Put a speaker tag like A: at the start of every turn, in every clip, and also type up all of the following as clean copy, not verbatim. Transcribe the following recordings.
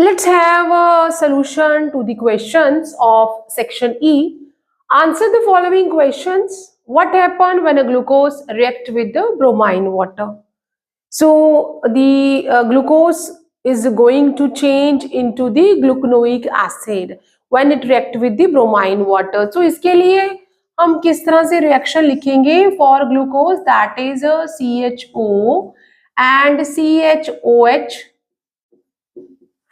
A: Let's have a solution to the questions of section E. Answer the following questions. What happened when a glucose react with the bromine water? So the glucose is going to change into the glucanoic acid when it react with the bromine water. So इसके लिए हम किस तरह से reaction लिखेंगे for glucose, that is a CHO and CHOH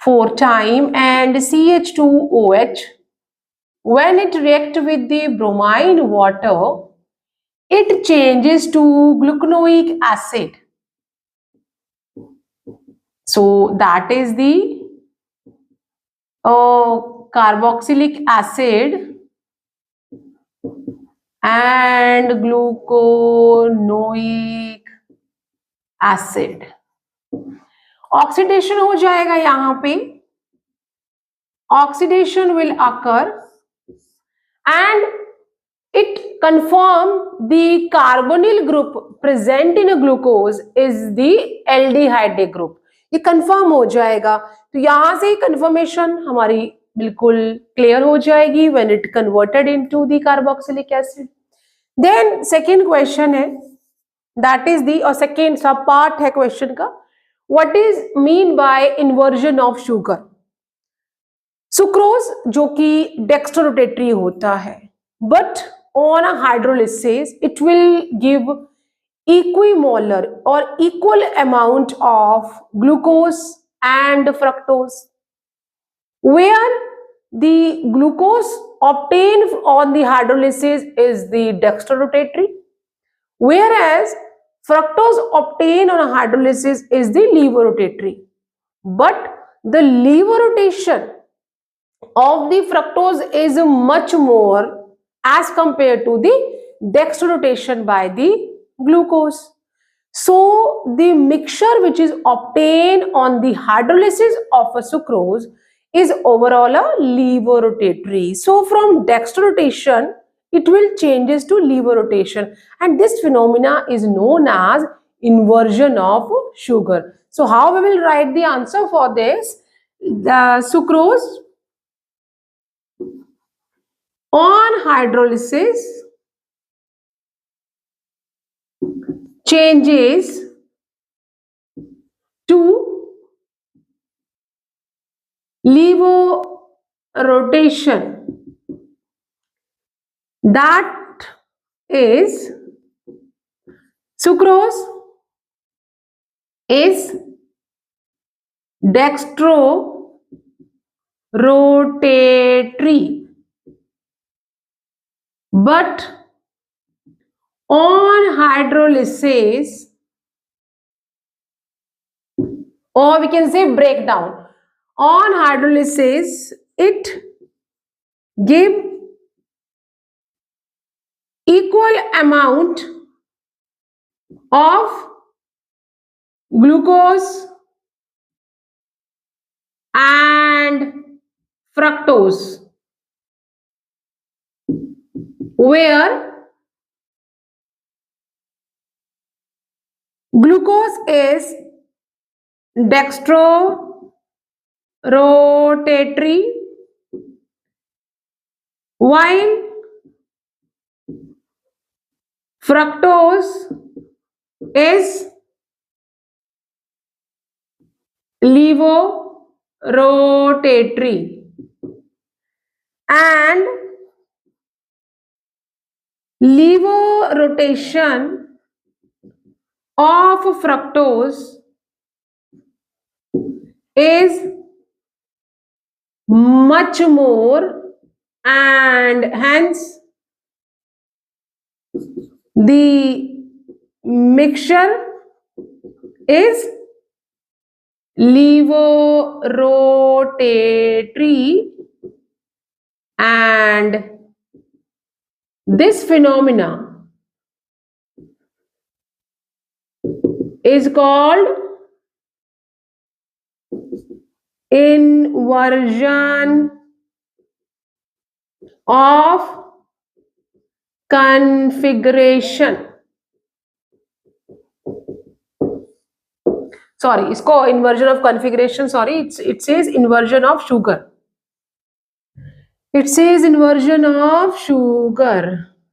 A: 4 time and CH2OH. When it react with the bromine water, it changes to glucanoic acid. So that is the carboxylic acid and glucanoic acid. Oxidation हो जाएगा यहाँ पे. Oxidation will occur and it confirm the carbonyl group present in a glucose is the aldehyde group. ये confirm हो जाएगा. तो यहां से कंफर्मेशन हमारी बिल्कुल क्लियर हो जाएगी when it converted into the carboxylic acid. Then second question है, that is the और second सब पार्ट है क्वेश्चन का, what is mean by inversion of sugar? Sucrose जो कि डेक्स्ट्रोरोटेटरी होता है, but on a hydrolysis it will give equimolar or equal amount of glucose and fructose, where the glucose obtained on the hydrolysis is the dextrorotatory, whereas fructose obtained on a hydrolysis is the levorotatory. But the levorotation of the fructose is much more as compared to the dextrorotation by the glucose. So the mixture which is obtained on the hydrolysis of a sucrose is overall a levorotatory. So from dextrorotation it will changes to levorrotation, and this phenomena is known as inversion of sugar. So how we will write the answer for this? The sucrose on hydrolysis changes to levorrotation, that is sucrose is dextrorotatory, but on hydrolysis, or we can say breakdown, on hydrolysis it give equal amount of glucose and fructose, where glucose is dextrorotatory while fructose is levorotatory, and levorrotation of fructose is much more, and hence the mixture is levorotatory, and this phenomena is called inversion of configuration. Sorry, इसको inversion of configuration, sorry, it says inversion of sugar. It says inversion of sugar.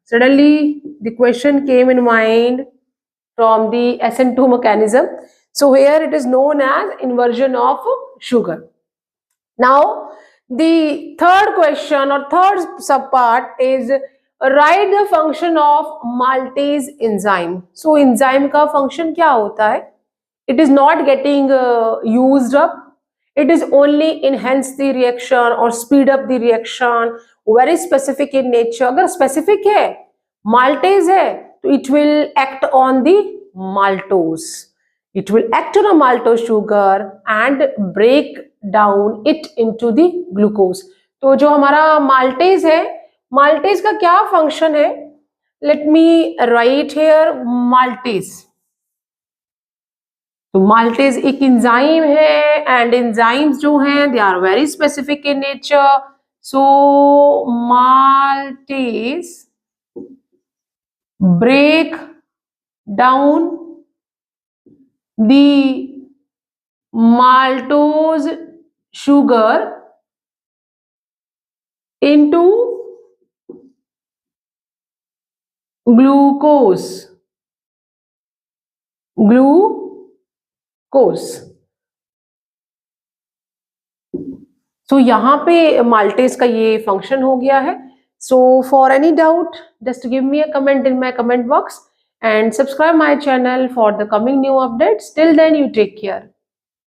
A: Suddenly the question came in mind from the SN2 mechanism. So here it is known as inversion of sugar. Now the third question or third subpart is write the function of maltase enzyme. So enzyme का function क्या होता है? It is not getting used up. It is only enhance the reaction or speed up the reaction. Very specific in nature. अगर specific है, maltase है, तो it will act on the maltose. It will act on a maltose sugar and break down it into the glucose. तो जो हमारा maltase है, maltase का क्या function है? Let me write here maltase. तो माल्टेज एक इंजाइम है एंड एंजाइम्स जो हैं they are very specific in nature. So maltase break down the maltose sugar into glucose. So यहां पे माल्टेज का ये फंक्शन हो गया है. So for any doubt just give me a comment in my comment box and subscribe my channel for the coming new updates. Till then, you take care.